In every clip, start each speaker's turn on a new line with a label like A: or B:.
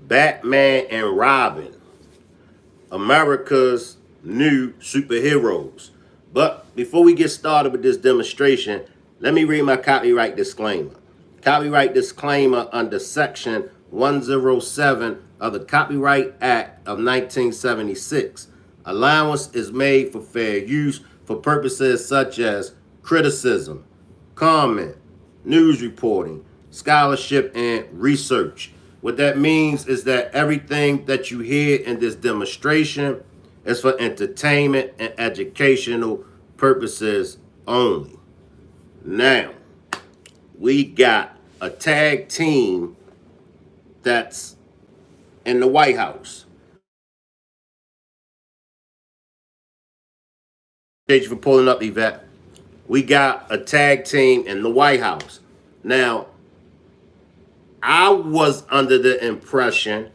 A: Batman and Robin, America's new superheroes. But before we get started with this demonstration, let me read my copyright disclaimer. Copyright disclaimer under Section 107 of the Copyright Act of 1976. Allowance is made for fair use for purposes such as criticism, comment, news reporting, scholarship, and research. What that means is that everything that you hear in this demonstration is for entertainment and educational purposes only. Now, we got a tag team that's in the White House. Thank you for pulling up, Yvette. We got a tag team in the White House. Now, I was under the impression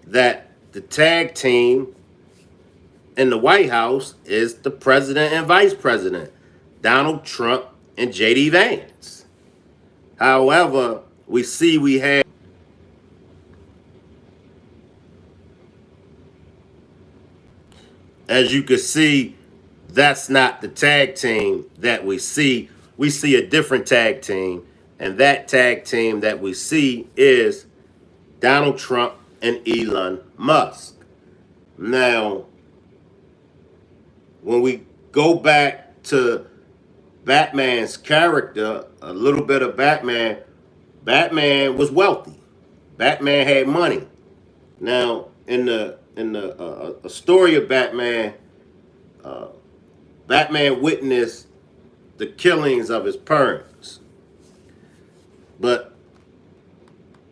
A: that the tag team in the White House is the president and vice president, Donald Trump and J.D. Vance. However, we have as you can see, that's not the tag team that we see. We see a different tag team, and that tag team that we see is Donald Trump and Elon Musk. Now, when we go back to Batman's character, a little bit of Batman, Batman was wealthy. Batman had money. Now, in the story of Batman, Batman witnessed the killings of his parents, but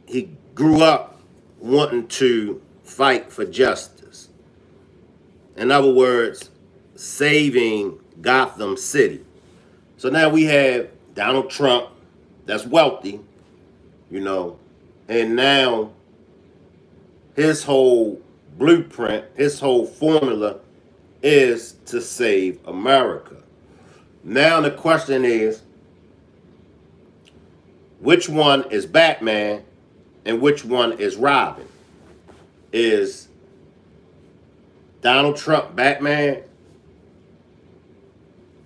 A: he grew up wanting to fight for justice. In other words, saving Gotham City. So now we have Donald Trump, that's wealthy, and now his whole blueprint, his whole formula is to save America. Now the question is, which one is Batman and which one is Robin? Is Donald Trump Batman?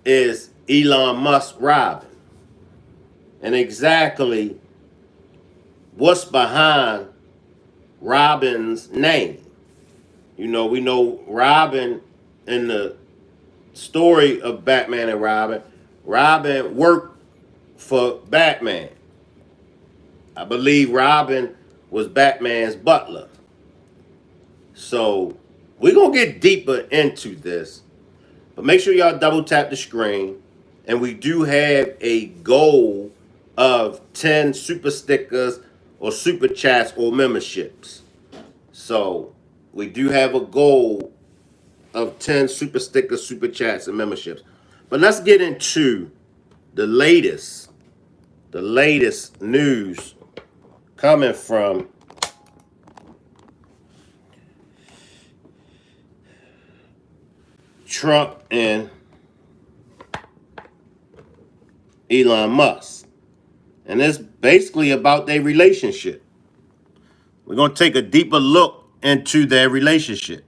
A: Is Elon Musk Robin? And exactly what's behind Robin's name? We know Robin in the story of Batman and Robin. Robin worked for Batman. I believe Robin was Batman's butler. So we're going to get deeper into this. But make sure y'all double tap the screen. And we do have a goal of 10 super stickers or super chats or memberships. So we do have a goal of 10 super stickers, super chats, and memberships. But let's get into the latest news coming from Trump and Elon Musk. And it's basically about their relationship. We're going to take a deeper look into their relationship.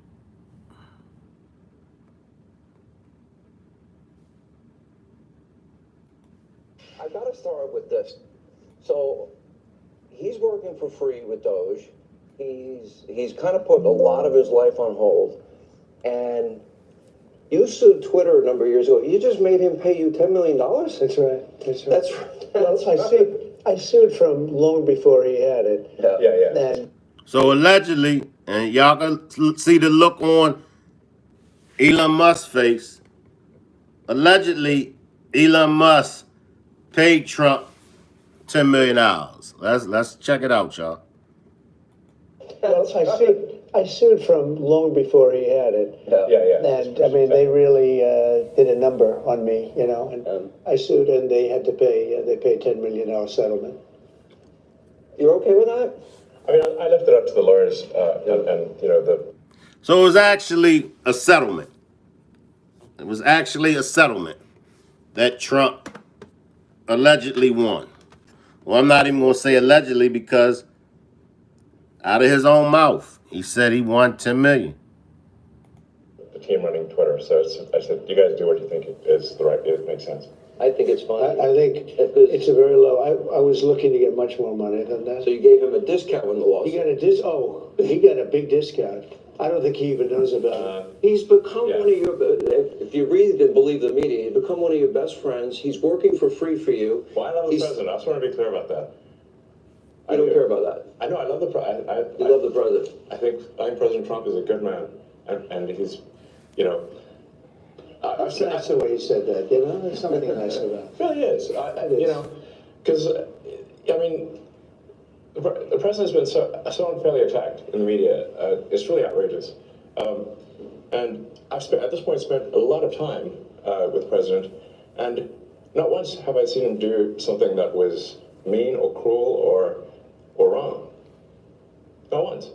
B: I got to start with this. So he's working for free with DOGE. He's kind of put a lot of his life on hold. And you sued Twitter a number of years ago. You just made him pay you $10 million?
C: That's right.
B: That's
C: I sued from long before he had it.
B: Yeah.
C: And
A: So allegedly, and y'all can see the look on Elon Musk's face, allegedly Elon Musk paid Trump $10 million. Let's check it out, y'all.
C: I sued from long before he had it.
B: Yeah.
C: And I mean, they really did a number on me, and I sued and they had to pay, they paid $10 million settlement.
B: You're okay with that?
D: I mean, I left it up to the lawyers,
A: So it was actually a settlement. It was actually a settlement that Trump allegedly won. Well, I'm not even going to say allegedly because Out of his own mouth, he said he won 10 million.
D: The team running Twitter. So I said, you guys do what you think is the right. It makes sense.
B: I think it's fine.
C: I think it's a very low. I was looking to get much more money than that.
B: So you gave him a discount when the
C: He
B: lawsuit.
C: got he got a big discount. I don't think he even knows about it.
B: He's become
D: Yeah.
B: one of your, if you read and believe the media, he's become one of your best friends. He's working for free for you.
D: Well, I love the
B: He's-
D: president. I just want to be clear about that.
B: I don't care about that.
D: I know. I love the president.
B: You love the president.
D: I think President Trump is a good man, and he's, you know.
C: That's nice the way he said that. You know, there's something nice about it.
D: It really is. You know, because I mean, the president's been so unfairly attacked in the media. It's really outrageous. And I've at this point spent a lot of time with the president, and not once have I seen him do something that was mean or cruel or wrong. Not once.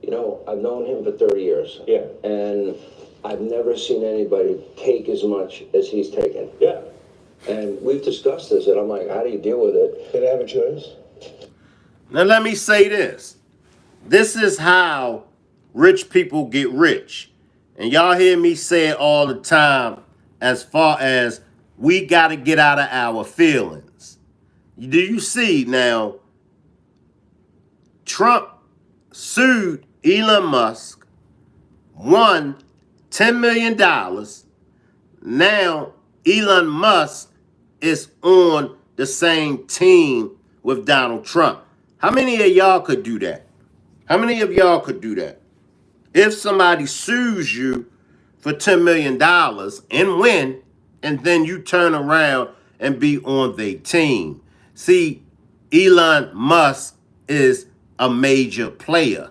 B: You know, I've known him for 30 years.
D: Yeah.
B: And I've never seen anybody take as much as he's taken.
D: Yeah.
B: And we've discussed this, and I'm like, how do you deal with it?
C: Did I have a choice?
A: Now, let me say this. This is how rich people get rich. And y'all hear me say it all the time as far as we got to get out of our feelings. Do you see now, Trump sued Elon Musk, won $10 million. Now, Elon Musk is on the same team with Donald Trump. How many of y'all could do that? How many of y'all could do that? If somebody sues you for $10 million and win, and then you turn around and be on their team. See, Elon Musk is a major player.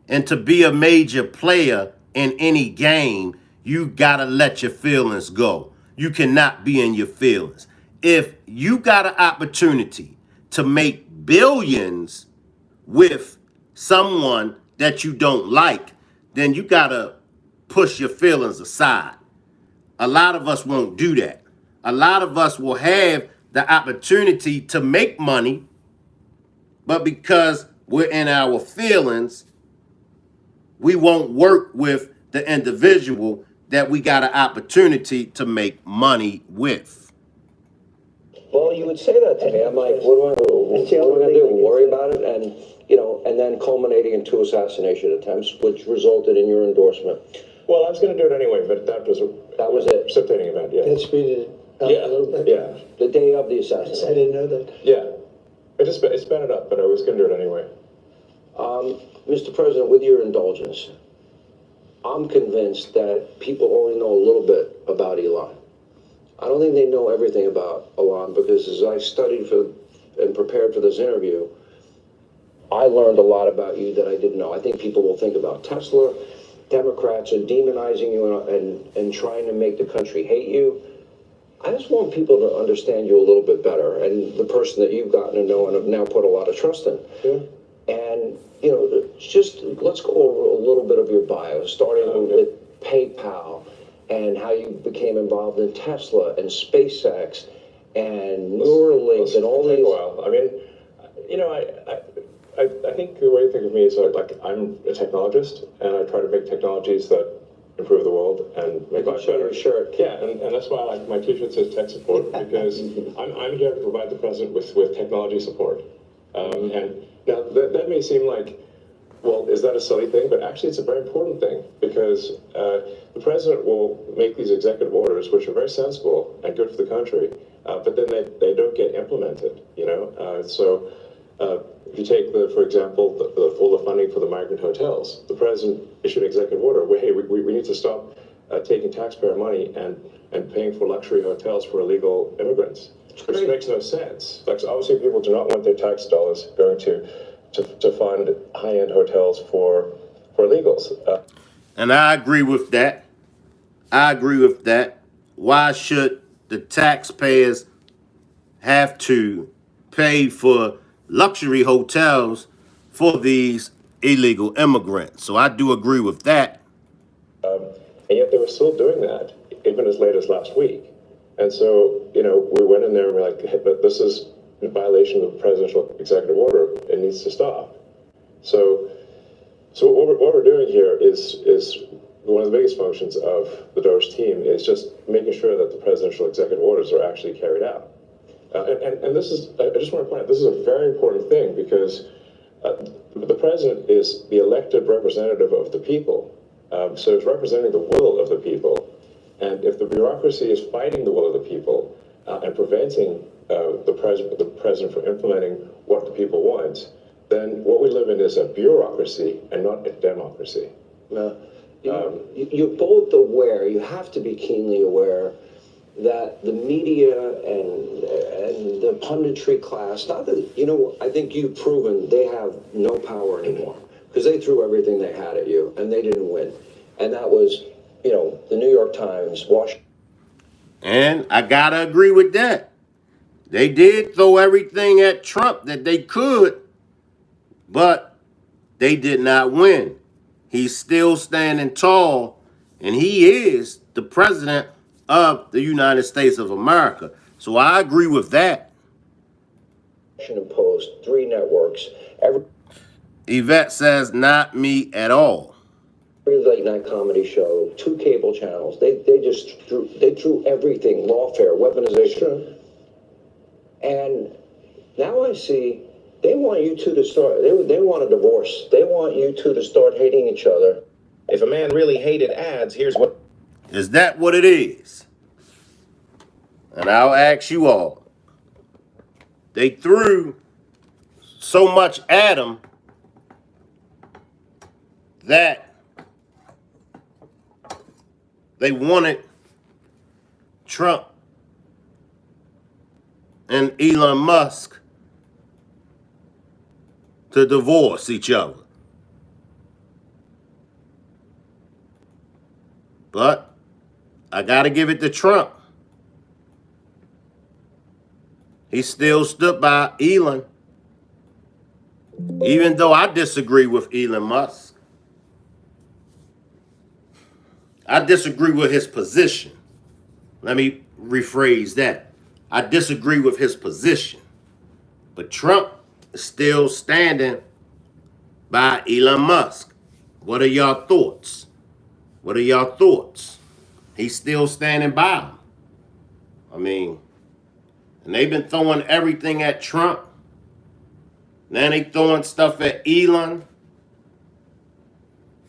A: And to be a major player in any game, you gotta let your feelings go. You cannot be in your feelings. If you got an opportunity to make billions with someone that you don't like, then you gotta push your feelings aside. A lot of us won't do that. A lot of us will have the opportunity to make money, but because we're in our feelings, we won't work with the individual that we got an opportunity to make money with.
B: Well, you would say that to me. I'm like, what am I going to do? Worry about it? And, you know, and then culminating in 2 assassination attempts, which resulted in your endorsement.
D: Well, I was going to do it anyway, but that was
B: it.
D: precipitating event. Yeah.
C: That speeded it up a little bit.
D: Yeah.
B: The day of the
C: I
B: assassination.
C: didn't know that.
D: Yeah. It sped it up, but I was going to do it anyway.
B: Mr. President, with your indulgence, I'm convinced that people only know a little bit about Elon. I don't think they know everything about Elon, because as I studied and prepared for this interview, I learned a lot about you that I didn't know. I think people will think about Tesla. Democrats are demonizing you and trying to make the country hate you. I just want people to understand you a little bit better, and the person that you've gotten to know and have now put a lot of trust in.
C: Yeah.
B: And, you know, just let's go over a little bit of your bio, starting with PayPal and how you became involved in Tesla and SpaceX and Neuralink and all
D: Take
B: these.
D: a while. I mean, you know, I think the way to think of me is like I'm a technologist, and I try to make technologies that improve the world and make life
B: Show
D: better.
B: your shirt.
D: Yeah, and that's why my T-shirt says tech support, because I'm here to provide the president with technology support. And now that may seem like, well, is that a silly thing? But actually, it's a very important thing, because the president will make these executive orders, which are very sensible and good for the country, but then they don't get implemented. You know, so. If you take for example, all the funding for the migrant hotels, the president issued an executive order where, hey, we need to stop taking taxpayer money and paying for luxury hotels for illegal immigrants, which makes no sense. Like, so obviously, people do not want their tax dollars going to fund high-end hotels for illegals.
A: And I agree with that. I agree with that. Why should the taxpayers have to pay for luxury hotels for these illegal immigrants? So I do agree with that.
D: And yet they were still doing that, even as late as last week. And so, you know, we went in there and we're like, hey, but this is in violation of the presidential executive order. It needs to stop. So So what we're doing here is one of the biggest functions of the DOGE team is just making sure that the presidential executive orders are actually carried out. And this is, I just want to point out, this is a very important thing because the president is the elected representative of the people. So it's representing the will of the people. And if the bureaucracy is fighting the will of the people and preventing the president from implementing what the people want, then what we live in is a bureaucracy and not a democracy.
B: You're both aware, you have to be keenly aware that the media and the punditry class, not that, you know, I think you've proven they have no power anymore because they threw everything they had at you and they didn't win. And that was, you know, the New York Times, Washington.
A: And I gotta agree with that. They did throw everything at Trump that they could, but they did not win. He's still standing tall, and he is the president of the United States of America. So I agree with that.
B: Washington Post, 3 networks, every
A: Yvette says, not me at all.
B: late night comedy show, 2 cable channels. They threw everything, lawfare, weaponization.
C: Sure.
B: And now I see they want you two to start, they want a divorce. They want you two to start hating each other. If a man really hated ads, here's what.
A: Is that what it is? And I'll ask you all. They threw so much at him that they wanted Trump and Elon Musk to divorce each other. But I got to give it to Trump. He still stood by Elon, even though I disagree with Elon Musk. I disagree with his position. Let me rephrase that. I disagree with his position. But Trump is still standing by Elon Musk. What are y'all thoughts? What are y'all thoughts? He's still standing by him. I mean, and they've been throwing everything at Trump. Now they throwing stuff at Elon.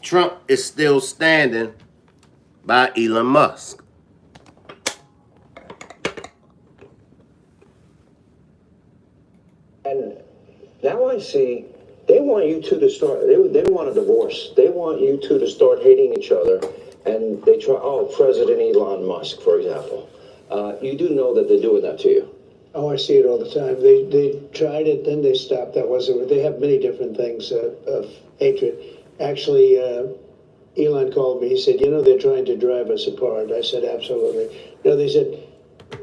A: Trump is still standing by Elon Musk.
B: And now I see they want you two to start, they want a divorce. They want you two to start hating each other. And they try, President Elon Musk, for example. You do know that they're doing that to you.
C: Oh, I see it all the time. They tried it, then they stopped. That wasn't. They have many different things of hatred. Actually, Elon called me. He said, "You know, they're trying to drive us apart." I said, "Absolutely." No, they said,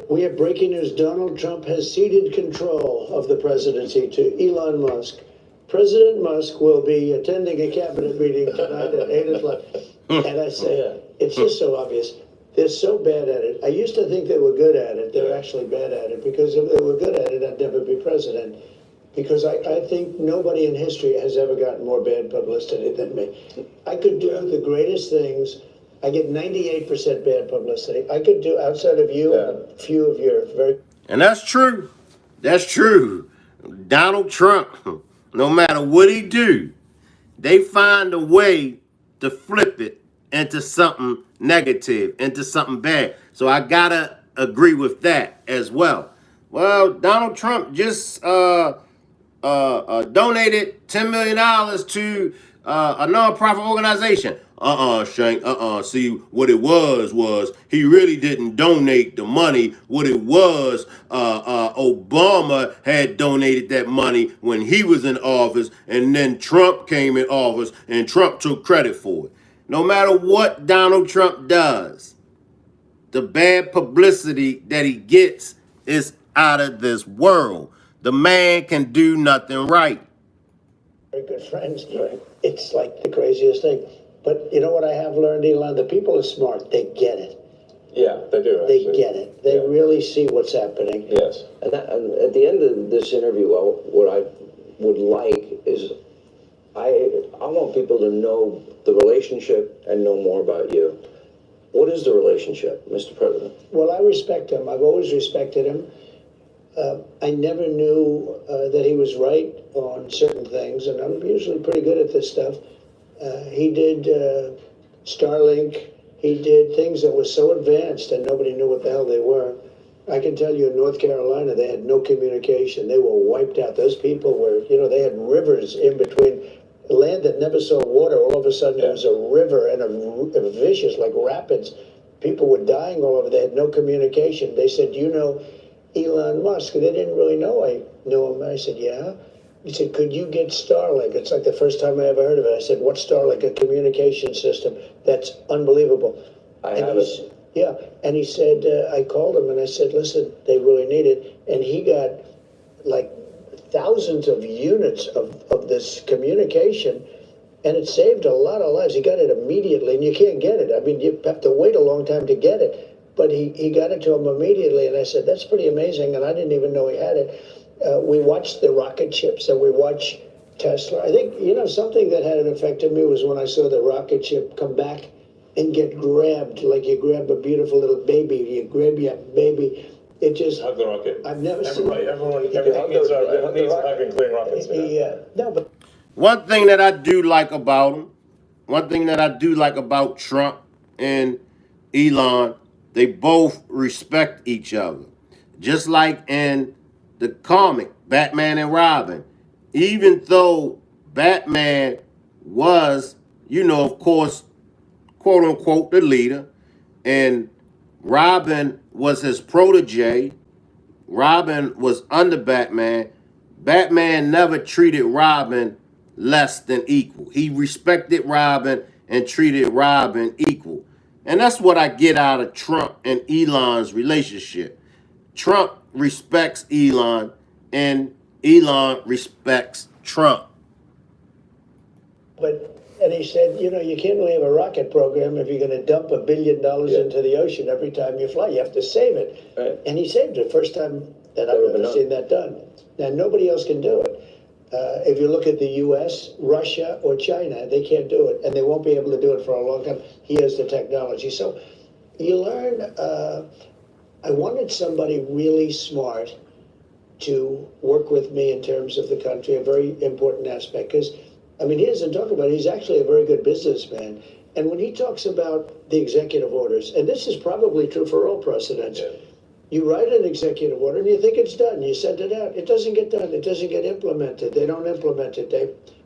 C: "We have breaking news. Donald Trump has ceded control of the presidency to Elon Musk. President Musk will be attending a cabinet meeting tonight at 8 o'clock." And I said, "It's just so obvious. They're so bad at it. I used to think they were good at it. They're actually bad at it, because if they were good at it, I'd never be president. Because I think nobody in history has ever gotten more bad publicity than me. I could do the greatest things. I get 98% bad publicity. I could do, outside of you and a few of your very..."
A: And that's true. That's true. Donald Trump, no matter what he do, they find a way to flip it into something negative, into something bad. So I gotta agree with that as well. Well, Donald Trump just donated $10 million to a nonprofit organization. Shank, see, what it was he really didn't donate the money. What it was, Obama had donated that money when he was in office, and then Trump came in office, and Trump took credit for it. No matter what Donald Trump does, the bad publicity that he gets is out of this world. The man can do nothing right.
C: Very good friends. It's like the craziest thing. But you know what I have learned, Elon? The people are smart. They get it.
D: Yeah, they do.
C: They
D: Actually.
C: get it. They really see what's happening.
D: Yes.
B: And at the end of this interview, what I would like is, I want people to know the relationship and know more about you. What is the relationship, Mr. President?
C: Well, I respect him. I've always respected him. I never knew that he was right on certain things, and I'm usually pretty good at this stuff. He did Starlink. He did things that were so advanced and nobody knew what the hell they were. I can tell you in North Carolina, they had no communication. They were wiped out. Those people were, they had rivers in between. Land that never saw water, all of a sudden there was a river and a vicious, like rapids. People were dying all over. They had no communication. They said, you know Elon Musk? They didn't really know I knew him. I said, yeah. He said, could you get Starlink? It's like the first time I ever heard of it. I said, what's Starlink? A communication system. That's unbelievable.
B: I have it.
C: Yeah, and he said, I called him and I said, listen, they really need it. And he got like thousands of units of this communication, and it saved a lot of lives. He got it immediately, and you can't get it. I mean, you have to wait a long time to get it. But he got it to him immediately, and I said, that's pretty amazing, and I didn't even know he had it. We watched the rocket ships, and we watched Tesla. I think, something that had an effect on me was when I saw the rocket ship come back and get grabbed, like you grab a beautiful little baby, you grab your baby. It just
D: Hug the rocket.
C: I've never seen
D: Everyone needs a hug and clean rockets.
C: no, but
A: One thing that I do like about him, one thing that I do like about Trump and Elon, they both respect each other. Just like in the comic, Batman and Robin. Even though Batman was, of course, quote unquote, the leader, and Robin was his protege. Robin was under Batman. Batman never treated Robin less than equal. He respected Robin and treated Robin equal. And that's what I get out of Trump and Elon's relationship. Trump respects Elon and Elon respects Trump.
C: And he said, you can't really have a rocket program if you're going to dump $1 billion into the ocean every time you fly. You have to save it.
B: Right.
C: And he saved it. First time that I've ever seen that done. Now, nobody else can do it. If you look at the U.S., Russia, or China, they can't do it. And they won't be able to do it for a long time. He has the technology. So you learn. I wanted somebody really smart to work with me in terms of the country, a very important aspect. Because he doesn't talk about it. He's actually a very good businessman. And when he talks about the executive orders, and this is probably true for all presidents, you write an executive order and you think it's done. You send it out. It doesn't get done. It doesn't get implemented. They don't implement it.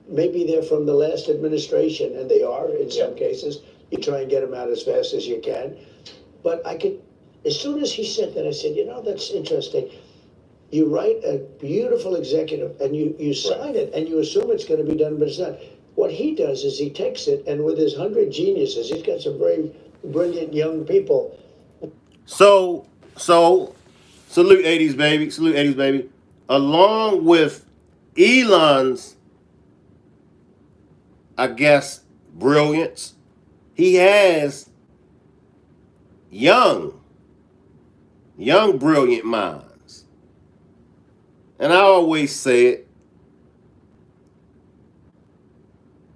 C: Maybe they're from the last administration, and they are in some cases. You try and get them out as fast as you can. But as soon as he said that, I said, that's interesting. You write a beautiful executive and you sign it and you assume it's going to be done, but it's not. What he does is he takes it, and with his 100 geniuses, he's got some very brilliant young people.
A: So salute 80s baby, salute 80s baby. Along with Elon's, I guess, brilliance, he has young brilliant minds. And I always say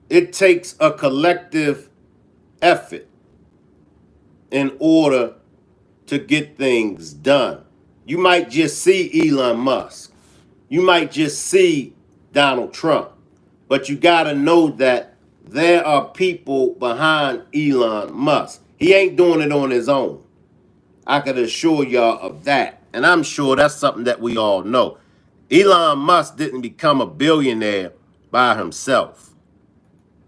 A: it takes a collective effort in order to get things done. You might just see Elon Musk. You might just see Donald Trump. But you got to know that there are people behind Elon Musk. He ain't doing it on his own. I can assure y'all of that. And I'm sure that's something that we all know. Elon Musk didn't become a billionaire by himself.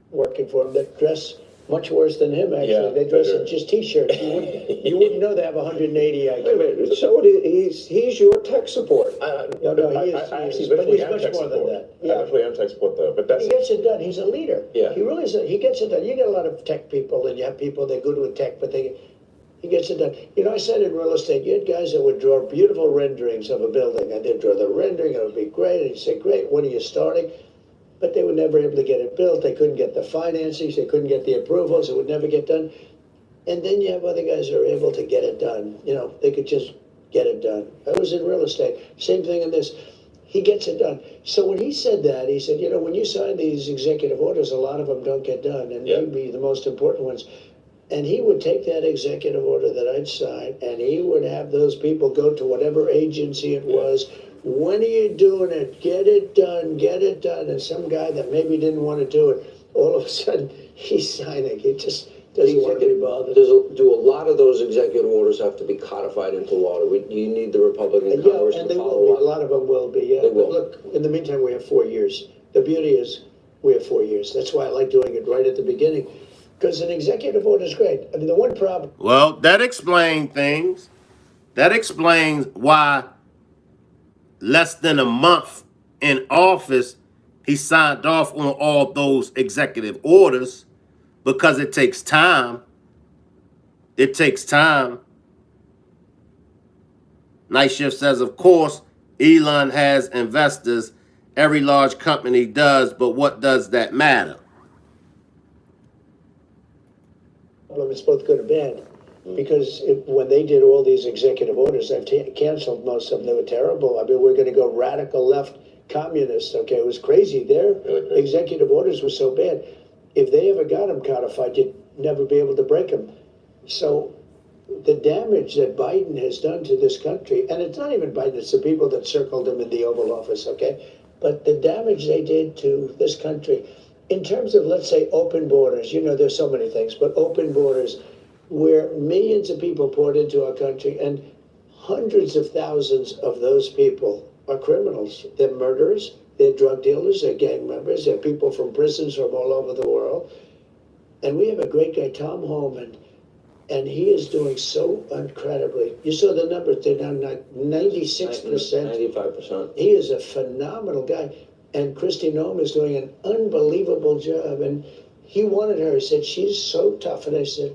C: Working for him that dress much worse than him, actually.
D: Yeah,
C: they dress in just T-shirts. You wouldn't know they have 180 IQ.
B: Wait a minute. So he's your tech support.
C: No, he is.
D: I actually
C: But he's
D: am
C: much
D: tech
C: more than
D: support.
C: that.
D: I actually am tech support, though. But that's
C: He gets it done. He's a leader.
D: Yeah.
C: He really is. He gets it done. You get a lot of tech people, and you have people that are good with tech, but he gets it done. I said in real estate, you had guys that would draw beautiful renderings of a building, and they'd draw the rendering, it would be great, and you'd say, great, when are you starting? But they were never able to get it built. They couldn't get the financing. They couldn't get the approvals. It would never get done. And then you have other guys that are able to get it done. They could just get it done. I was in real estate. Same thing in this. he gets it done. So when he said that, he said, when you sign these executive orders, a lot of them don't get done, and maybe the most important ones. And he would take that executive order that I'd sign, and he would have those people go to whatever agency it was. When are you doing it? Get it done, get it done. And some guy that maybe didn't want to do it, all of a sudden, he's signing. He just doesn't want to be bothered.
B: Do a lot of those executive orders have to be codified into law? You need the Republican Congress
C: and
B: to
C: they will
B: follow
C: be.
B: up?
C: A lot of them will be, yeah.
B: They will.
C: But look, in the meantime, we have 4 years. The beauty is we have 4 years. That's why I like doing it right at the beginning. Because an executive order is great. I mean, the one problem.
A: Well, that explains things. That explains why less than a month in office, he signed off on all those executive orders, because it takes time. It takes time. Night Shift says, of course, Elon has investors. Every large company does, but what does that matter?
C: It's both good and bad, because when they did all these executive orders, I've canceled most of them. They were terrible. I mean, we're going to go radical left communist. Okay, it was crazy. Their executive orders were so bad. If they ever got them codified, you'd never be able to break them. So the damage that Biden has done to this country, and it's not even Biden, it's the people that circled him in the Oval Office, okay? But the damage they did to this country, in terms of, let's say, open borders, there's so many things, but open borders where millions of people poured into our country, and hundreds of thousands of those people are criminals. They're murderers, they're drug dealers, they're gang members, they're people from prisons from all over the world. And we have a great guy, Tom Homan, and he is doing so incredibly. You saw the numbers, they're down like 96%.
B: 95%.
C: He is a phenomenal guy. And Kristi Noem is doing an unbelievable job. And he wanted her. He said, she's so tough. And I said,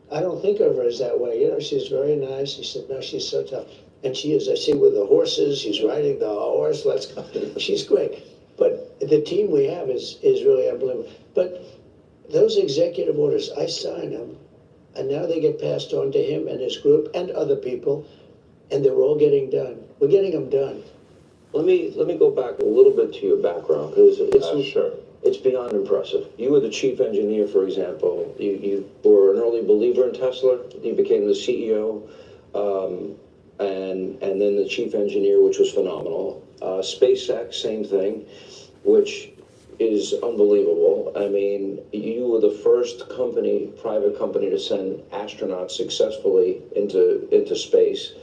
C: I don't think of her as that way. She's very nice. He said, no, she's so tough. And she is. I see with the horses, she's riding the horse. Let's go. She's great. But the team we have is really unbelievable. But those executive orders, I sign them. And now they get passed on to him and his group and other people. And they're all getting done. We're getting them done.
B: Let me go back a little bit to your background, because it's beyond impressive. You were the chief engineer, for example. You were an early believer in Tesla. You became the CEO, and then the chief engineer, which was phenomenal. SpaceX, same thing, which is unbelievable. I mean, you were the first private company to send astronauts successfully into space.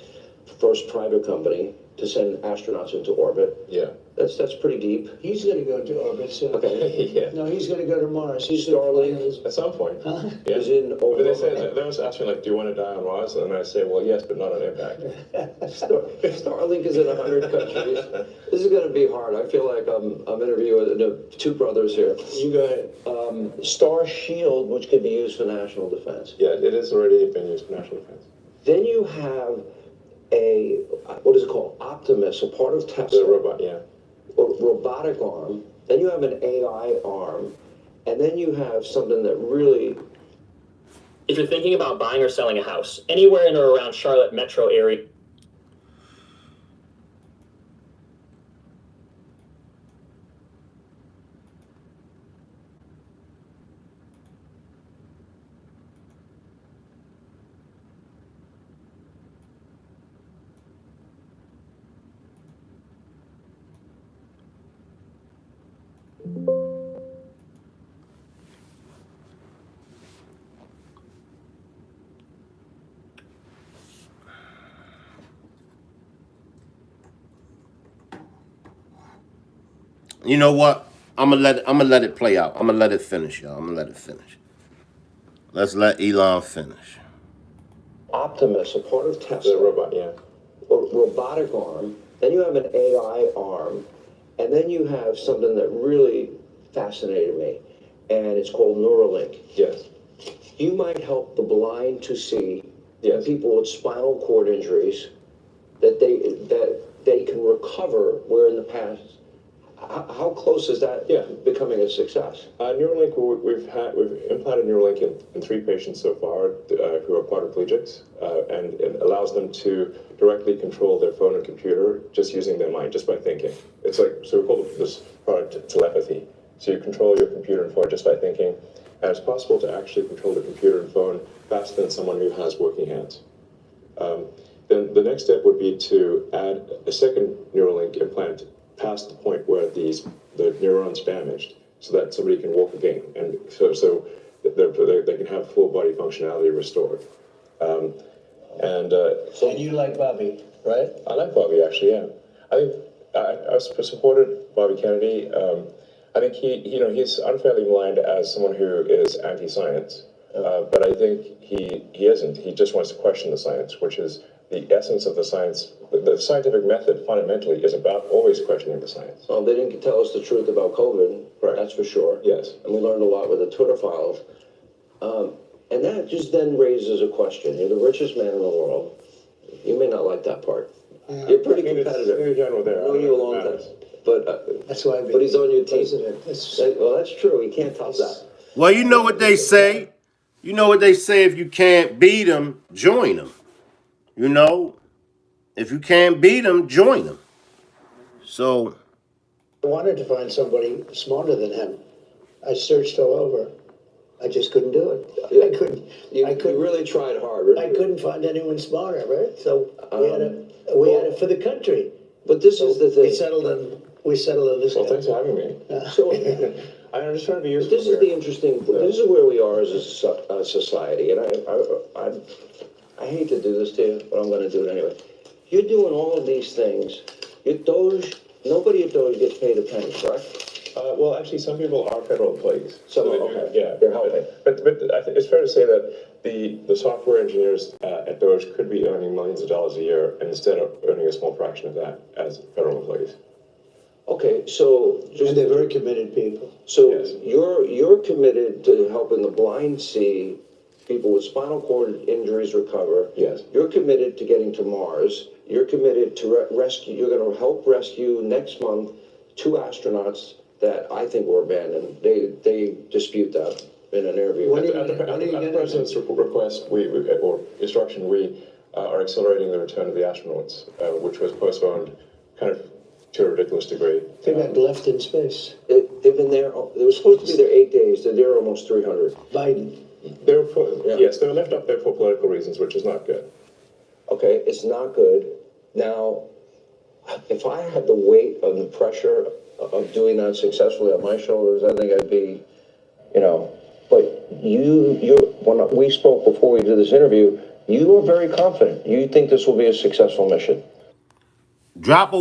B: First private company to send astronauts into orbit.
D: Yeah.
B: That's pretty deep.
C: He's going to go into orbit soon.
B: Okay.
D: Yeah.
C: No, he's going to go to Mars. He's
B: Starlink.
D: At some point.
C: Huh?
D: Yeah.
B: Is in
D: But they say, they always ask me, like, do you want to die on Mars? And I say, well, yes, but not on impact.
B: Starlink is in 100 countries. This is going to be hard. I feel like I'm interviewing two brothers here.
C: You go ahead.
B: Star Shield, which could be used for national defense.
D: Yeah, it is already been used for national defense.
B: Then you have what is it called? Optimus, a part of Tesla.
D: The robot, yeah.
B: A robotic arm. Then you have an AI arm. And then you have something that really...
E: If you're thinking about buying or selling a house, anywhere in or around Charlotte metro area,
A: You know what? I'm gonna let it play out. I'm gonna let it finish, y'all. I'm gonna let it finish. Let's let Elon finish.
B: Optimus, a part of Tesla.
D: The robot, yeah.
B: A robotic arm. Then you have an AI arm. And then you have something that really fascinated me. And it's called Neuralink.
D: Yes.
B: You might help the blind to see,
D: Yes.
B: people with spinal cord injuries, that they can recover, where in the past, How close is that becoming a success?
D: Neuralink, we've implanted Neuralink in 3 patients so far who are quadriplegics, and it allows them to directly control their phone and computer just using their mind, just by thinking. It's like, so we call this product telepathy. So you control your computer and phone just by thinking, and it's possible to actually control the computer and phone faster than someone who has working hands. Then the next step would be to add a second Neuralink implant past the point where the neuron's damaged, so that somebody can walk again, and so they can have full body functionality restored. And
C: you like Bobby, right?
D: I like Bobby, actually. Yeah, I think I supported Bobby Kennedy. I think he's unfairly maligned as someone who is anti-science, but I think he isn't. He just wants to question the science, which is the essence of the science. The scientific method fundamentally is about always questioning the science.
B: Well, they didn't tell us the truth about COVID,
D: Right.
B: That's for sure.
D: Yes.
B: And we learned a lot with the Twitter files. And that just then raises a question. You're the richest man in the world. You may not like that part. You're pretty competitive.
D: It's general there.
B: I've known you a long time. But
C: That's why.
B: But he's on your team.
C: President.
B: Well, that's true. He can't top that.
A: Well, you know what they say. You know what they say, if you can't beat them, join them. You know, if you can't beat them, join them. So
C: I wanted to find somebody smarter than him. I searched all over. I just couldn't do it.
B: Yeah.
C: I couldn't.
B: You really tried hard.
C: I couldn't find anyone smarter, right? So we had it for the country.
B: But this is the thing.
C: We settled on this.
D: Well,
C: guy.
D: thanks for having me.
B: So,
D: I'm just trying to be useful.
B: this is the interesting. This is where we are as a society, and I hate to do this to you, but I'm going to do it anyway. You're doing all of these things. Nobody at DOGE gets paid a penny, correct?
D: Well, actually, some people are federal employees.
B: Some are,
D: they do,
B: okay.
D: Yeah,
B: They're helping.
D: But I think it's fair to say that the software engineers at DOGE could be earning millions of dollars a year, and instead of earning a small fraction of that as federal employees.
B: Okay, so
C: And they're very committed people.
B: So
D: Yes.
B: you're committed to helping the blind see, people with spinal cord injuries recover.
D: Yes.
B: You're committed to getting to Mars. You're committed to rescue. You're going to help rescue next month 2 astronauts that I think were abandoned. They dispute that in an interview.
C: When are you
D: At
C: gonna
D: the
C: do
D: president's request, or instruction, we are accelerating the return of the astronauts, which was postponed kind of to a ridiculous degree.
C: They got left in space.
B: They've been there. They were supposed to be there 8 days. They're there almost 300.
C: Biden.
D: Yes, they were left up there for political reasons, which is not good.
B: Okay, it's not good. Now, if I had the weight of the pressure of doing that successfully on my shoulders, I think I'd be, but when we spoke before we did this interview, you were very confident. You think this will be a successful mission.
A: drop a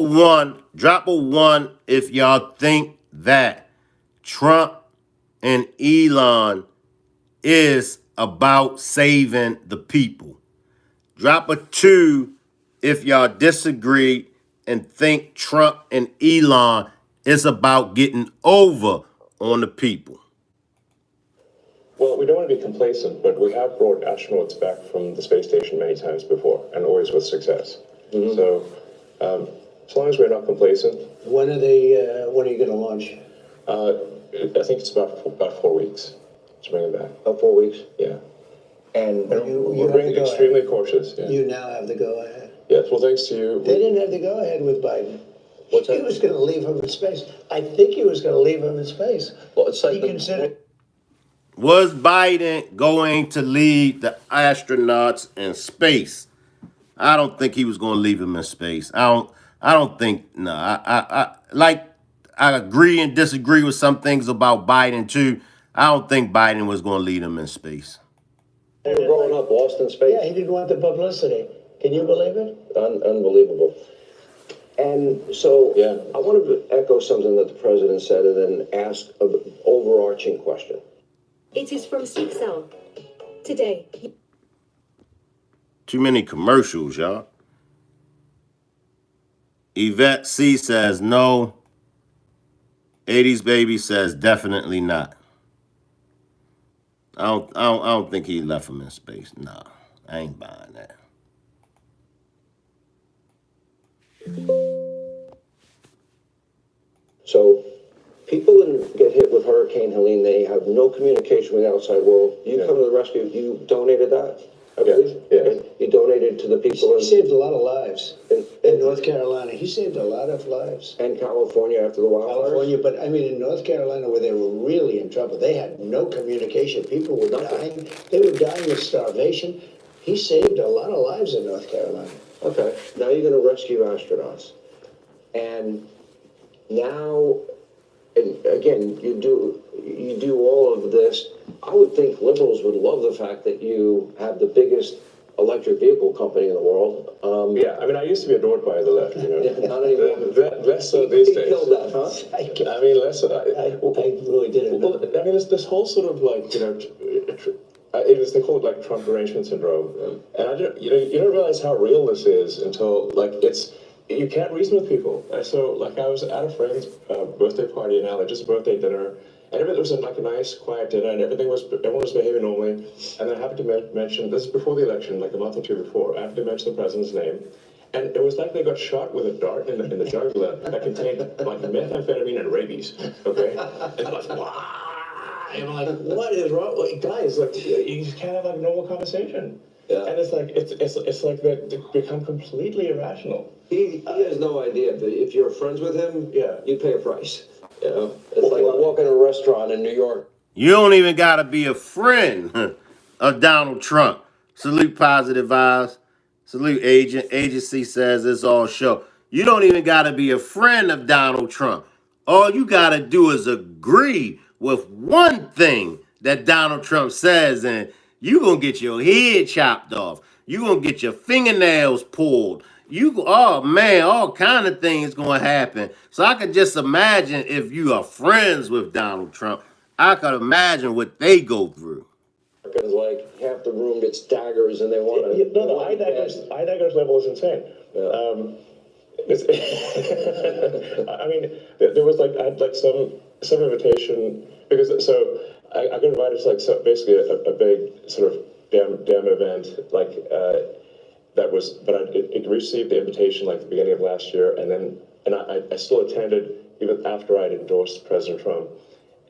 A: one if y'all think that Trump and Elon is about saving the people. Drop a 2 if y'all disagree and think Trump and Elon is about getting over on the people.
D: Well, we don't want to be complacent, but we have brought astronauts back from the space station many times before, and always with success. Mm-hmm. So, as long as we're not complacent.
C: When are you going to launch?
D: I think it's about 4 weeks to bring them back.
B: About 4 weeks.
D: Yeah.
B: And
D: We're being extremely cautious. Yeah.
C: You now have the go-ahead.
D: Yes, well, thanks to you.
C: They didn't have the go-ahead with Biden.
B: What's that?
C: He was going to leave him in space. I think he was going to leave him in space.
B: Well, it's like
C: He considered.
A: Was Biden going to lead the astronauts in space? I don't think he was going to leave them in space. I don't think. No, I agree and disagree with some things about Biden too. I don't think Biden was going to lead them in space.
B: You were growing up lost in space.
C: Yeah, he didn't want the publicity. Can you believe it?
B: Unbelievable. And so
D: Yeah.
B: I wanted to echo something that the president said and then ask an overarching question.
F: It is from Cell. Today.
A: Too many commercials, y'all. Yvette C says no. 80s baby says definitely not. I don't think he left him in space. Nah, I ain't buying that.
B: So people get hit with Hurricane Helene, they have no communication with the outside world. You come to the rescue, you donated that, I believe?
D: Yes.
B: You donated to the people
C: He saved a lot of lives in North Carolina. He saved a lot of lives.
B: and California after the wildfires.
C: California, but I mean, in North Carolina, where they were really in trouble, they had no communication. People were dying. They were dying of starvation. He saved a lot of lives in North Carolina.
B: Okay, now you're gonna rescue astronauts. And now, and again, you do all of this. I would think liberals would love the fact that you have the biggest electric vehicle company in the world.
D: Yeah, I mean, I used to be adored by the left, you know.
B: Not anymore.
D: Less so these
B: He
D: days.
B: killed that, huh?
D: I mean, less so.
C: I really didn't know.
D: Well, I mean, this whole sort of like, you know, they call it like Trump derangement syndrome, and you don't realize how real this is until like you can't reason with people. So like I was at a friend's birthday party in LA, just a birthday dinner, and everything was like a nice, quiet dinner, and everyone was behaving normally. And then I happened to mention this is before the election, like a month or two before. I happened to mention the president's name. And it was like they got shot with a dart in the jugular that contained like methamphetamine and rabies. Okay, and like wow. I'm like, what is wrong, like, guys? Like, you just can't have like normal conversation.
B: Yeah.
D: And it's like they become completely irrational.
B: He has no idea that if you're friends with him,
D: Yeah.
B: you pay a price. You know, it's like walking in a restaurant in New York.
A: You don't even got to be a friend of Donald Trump. Salute Positive Vibes. Salute Agent. Agency says it's all show. You don't even got to be a friend of Donald Trump. All you got to do is agree with one thing that Donald Trump says, and you going to get your head chopped off. You going to get your fingernails pulled. Oh man, all kind of things going to happen. So I could just imagine if you are friends with Donald Trump, I could imagine what they go through.
B: Because like half the room gets daggers and they want to.
D: No, the eye daggers level is insane.
B: Yeah.
D: I mean, there was like I had like some invitation because so I got invited to like basically a big sort of damn event like that was, but I received the invitation like the beginning of last year, and I still attended even after I'd endorsed President Trump,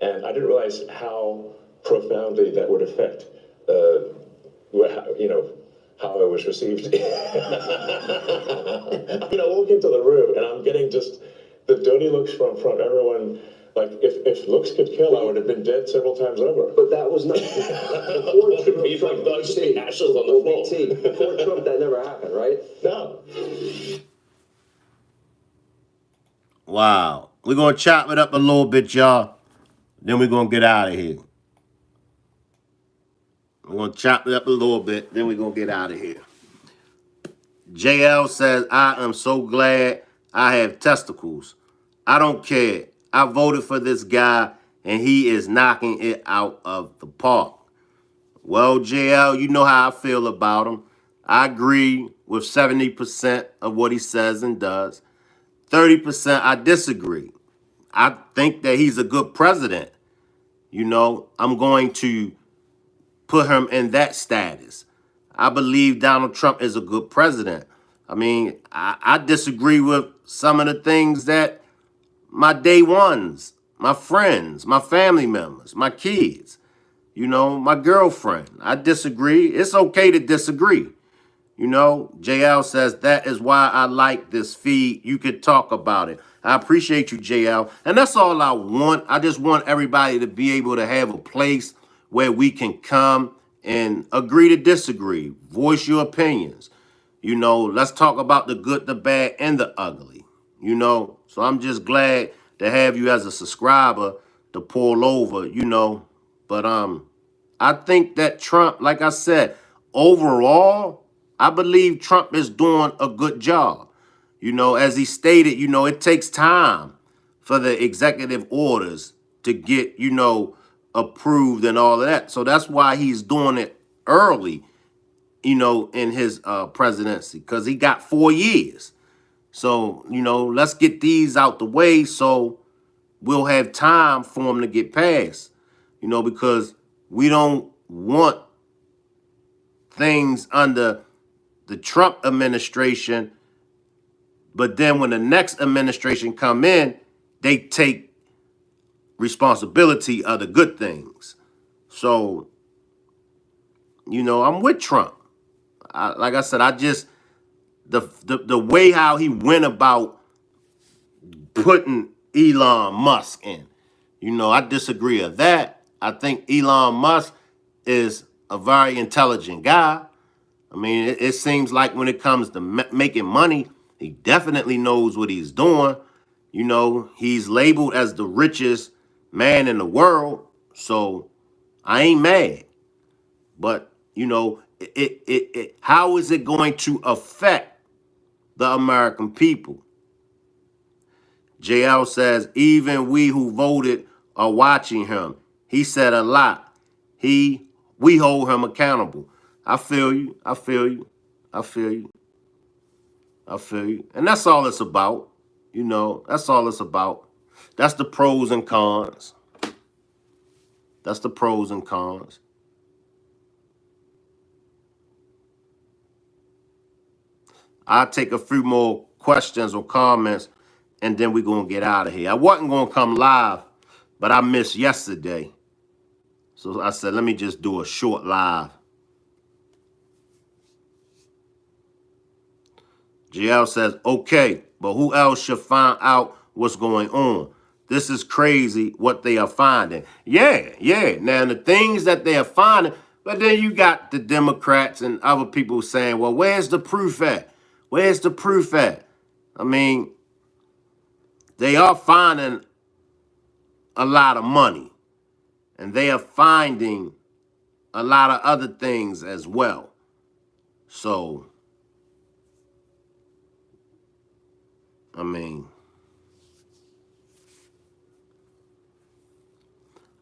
D: and I didn't realize how profoundly that would affect how I was received. I mean, I walk into the room and I'm getting just the dirty looks from everyone. Like, if looks could kill, I would have been dead several times over.
B: But that was not before Trump.
E: Be like dogs and ashes on the floor.
B: Before Trump, that never happened, right?
D: No.
A: Wow. We're going to chop it up a little bit, y'all. Then we're going to get out of here. We're going to chop it up a little bit. Then we're going to get out of here. JL says, I am so glad I have testicles. I don't care. I voted for this guy, and he is knocking it out of the park. Well, JL, you know how I feel about him. I agree with 70% of what he says and does. 30% I disagree. I think that he's a good president. You know, I'm going to put him in that status. I believe Donald Trump is a good president. I mean, I disagree with some of the things that my day ones, my friends, my family members, my kids, you know, my girlfriend. I disagree. It's okay to disagree. You know, JL says, that is why I like this feed. You could talk about it. I appreciate you, JL. And that's all I want. I just want everybody to be able to have a place where we can come and agree to disagree. Voice your opinions. You know, let's talk about the good, the bad, and the ugly. You know, so I'm just glad to have you as a subscriber to pull over, you know. But I think that Trump, like I said, overall, I believe Trump is doing a good job. You know, as he stated, you know, it takes time for the executive orders to get, you know, approved and all of that. So that's why he's doing it early, you know, in his presidency, because he got 4 years. So, you know, let's get these out the way so we'll have time for them to get passed, you know, because we don't want things under the Trump administration, but then when the next administration come in, they take responsibility of the good things. So, I'm with Trump. Like I said, I just the way how he went about putting Elon Musk in. I disagree with that. I think Elon Musk is a very intelligent guy. I mean, it seems like when it comes to making money, he definitely knows what he's doing. He's labeled as the richest man in the world. So I ain't mad. But, how is it going to affect the American people? JL says, even we who voted are watching him. He said a lot. We hold him accountable. I feel you. I feel you. I feel you. I feel you. And that's all it's about. That's all it's about. That's the pros and cons. That's the pros and cons. I'll take a few more questions or comments, and then we're going to get out of here. I wasn't going to come live, but I missed yesterday. So I said, let me just do a short live. GL says, okay, but who else should find out what's going on? This is crazy what they are finding. Yeah. Now, the things that they are finding, but then you got the Democrats and other people saying, well, where's the proof at? Where's the proof at? I mean, they are finding a lot of money, and they are finding a lot of other things as well. So, I mean,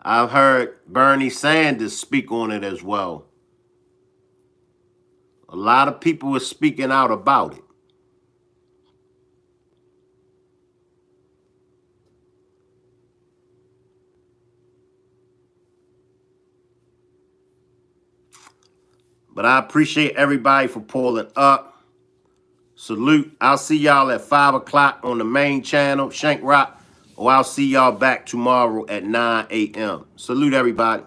A: I've heard Bernie Sanders speak on it as well. A lot of people are speaking out about it. But I appreciate everybody for pulling up. Salute. I'll see y'all at 5 o'clock on the main channel, Shank Rock, or I'll see y'all back tomorrow at 9 a.m. Salute, everybody.